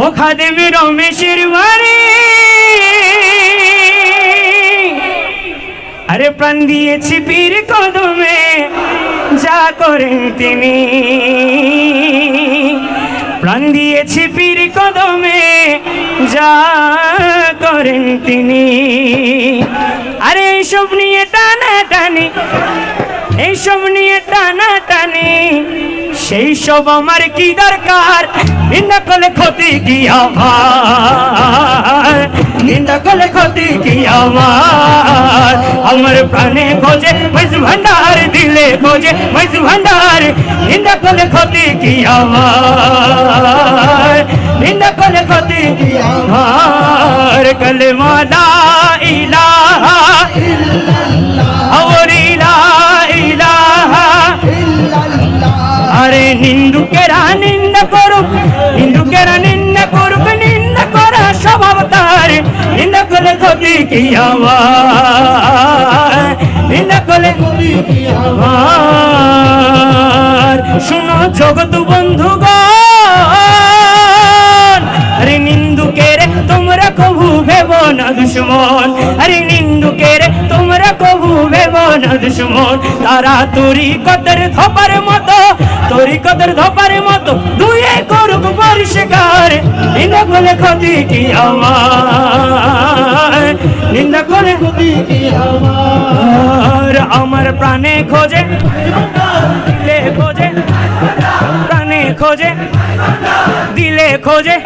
ও খাদেম রমেশের বাড়ি, আরে প্রাণ দিয়েছি পীর কদমে, যা করেন তিনি। প্রাণ দিয়েছি পীর কদমে, যা করেন তিনি। আরে এইসব নিয়ে টানা টানি, এইসব নিয়ে টানা টানি, সেই সব আমার কি দরকার? নিন্দা করলে ক্ষতি কি আমার, নিন্দা করলে ক্ষতি কি আমার? আমার প্রাণে খোঁজে মাইজ ভান্ডার, দিলে খোঁজে মাইজ ভান্ডার, নিন্দা করলে ক্ষতি কি আমার, নিন্দা করলে ক্ষতি কি আমার? কালেমা লা ইলাহা ইল্লাল্লাহ, লা ইলাহা ইল্লাল্লাহ। আরে নিন্দুকেরা নিন্দা করুক, নিন্দুকেরা নিন্দা করুক, নিন্দা করা স্বভাব তার, নিন্দা করলে ক্ষতি কি আমার, নিন্দা করলে ক্ষতি কি আমার? শুনো জগৎ বন্ধুগণ, আরে নিন্দুকের তোমরা কভু ভেব না দুশ্মন, আরে নিন্দুকের তোমরা কভু ভেব না দুশ্মন। তারা তরিকতের ধপার মতো, তরিকতের ধপার মতো দুয়ে করুক পরিষ্কার, নিন্দা করলে ক্ষতি কি আমার, নিন্দা করলে ক্ষতি কি আমার? আমার প্রাণে খোঁজে, দিলে খোঁজে, প্রাণে খোঁজে, দিলে খোঁজে।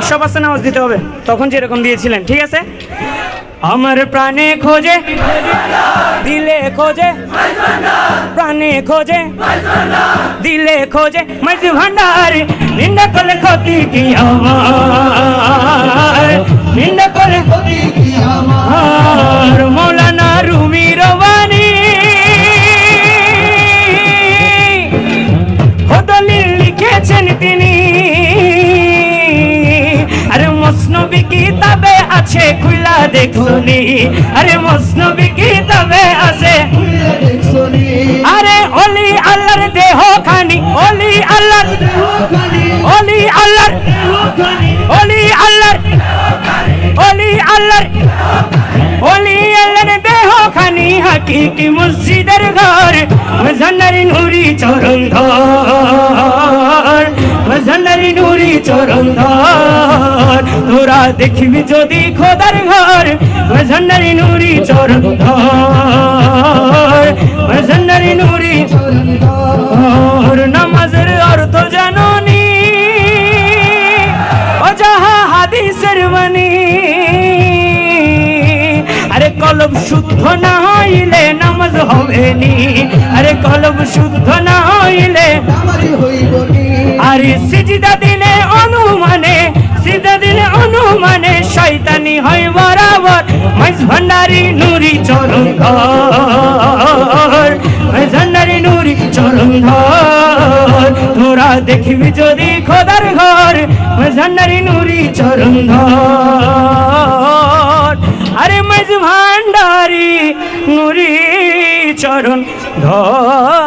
100% নামাজ দিতে হবে, তখন যেরকম দিয়েছিলেন, ঠিক আছে? আমার প্রাণে খোঁজে, দিলে খোঁজে, প্রাণে খোঁজে, দিলে খোঁজে মাইজ ভান্ডার, নিন্দা করলে ক্ষতি কি আমার, নিন্দা করলে ক্ষতি কি আমার? মৌলানা রুমি রবানি দলিল লিখেছেন তিনি, আরে মসনবী কিতাবে আছে খুলা দেখুনি, আরে মসনবী কিতাবে আছে খুলা দেখুনি। আরে ওলি আল্লাহর দেহ খানি, ওলি আল্লাহর দেহ খানি, ওলি আল্লাহর দেহ খানি, ওলি আল্লাহর, ওলি আল্লাহর, ওলি আল্লাহর দেহ খানি, হাকিকি মসজিদের ঘর, মজনরি নুরি চরণ ধর, মজনরি নুরি চরণ ধর। তোরা দেখবি যদি খোদার ঘর, মজনরি নুরি চরণ ধর, মজনরি নুরি চরণ ধর। নামাজের অর্থ জাননি, ও যাহা হাদিসের বাণী, আরে কলব শুদ্ধ না হইলে নামাজ হবে নি, আরে কলব শুদ্ধ না হইলে নামাজ হইব নি। আরে সিজদা দিলে অনুমানে, সিজদা দিলে অনুমানে শয়তানি হয় বরাবর, মাইজ ভান্ডারি নুরি চরণ ধর, মাইজ ভান্ডারি নুরি চরণ ধর। তোরা দেখবি যদি খোদার ঘর, মাইজ ভান্ডারি নুরি চরণ ধর। আরে মাইজ ভান্ডারি নুরি চরণ ধর।